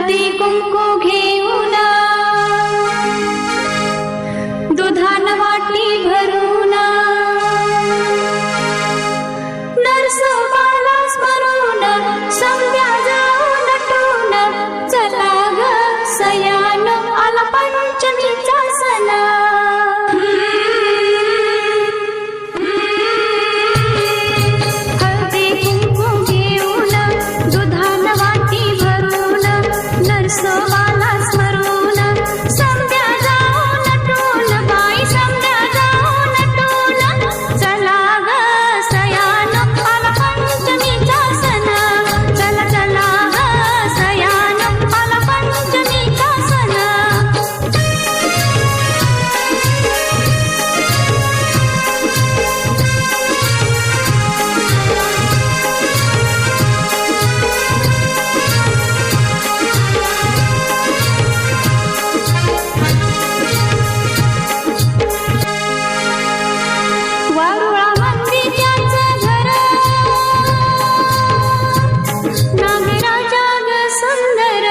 हळदी कुंकू घेऊन दुधान वाटी भरून नरसोबाला स्मरून संध्या जाऊन नटून चला ग सयान आला पंचमीचा सण हळदी कुंकू घेऊन दुधान वाटी भरून नरसोबाला स्मरून संध्या जाऊन नटून बाई संध्या जाऊन नटून चला ग सयान आला पंचमीचा सण चला चला ग सयान आला पंचमीचा सण वारुळा मंदिराचं घर नागराजा ग सुंदर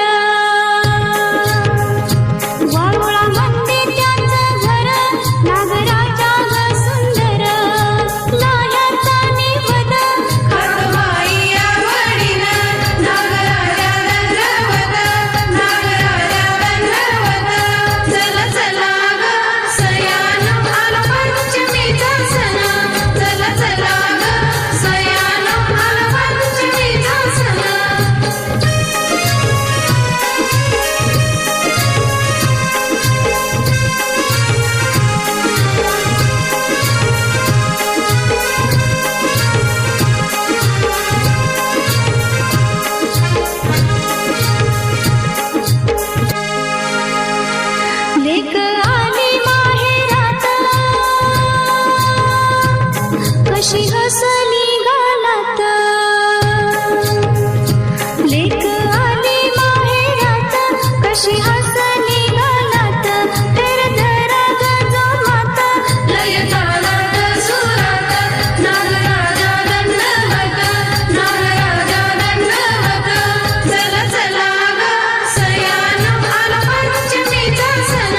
वारुळा मंदिराचं घर नागराजा ग सुंदर लाह्याचा निवद खडबाई आवडीन नागराजा दंडवत चला चला ग सयान आला पंचमीचा सण चला चला ग सयान आला पंचमीचा सण लेक आली माहेरात कशी हसली गालात लेक आली माहेरात कशी हसली गालात तेर धरा गजमात लय तालात सुरात नागराजा दंडवत चला चला ग सयान आला पंचमीचा सण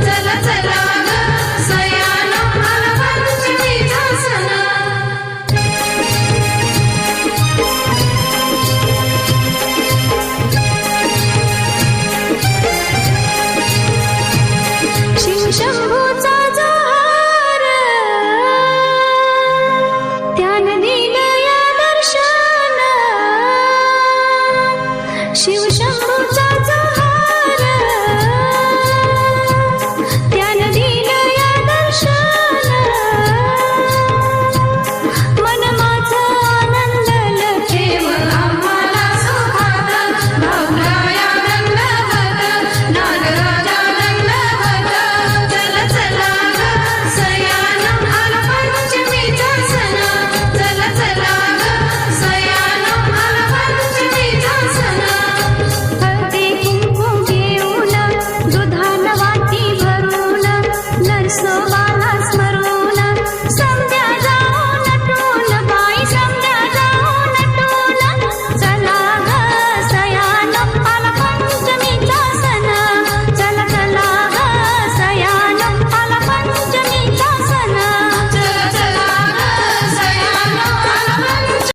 चला चला ग सयान आला पंचमीचा सण शिवशंभूचा जो हार त्यानं दिलं या दर्शन शिवशंभूचा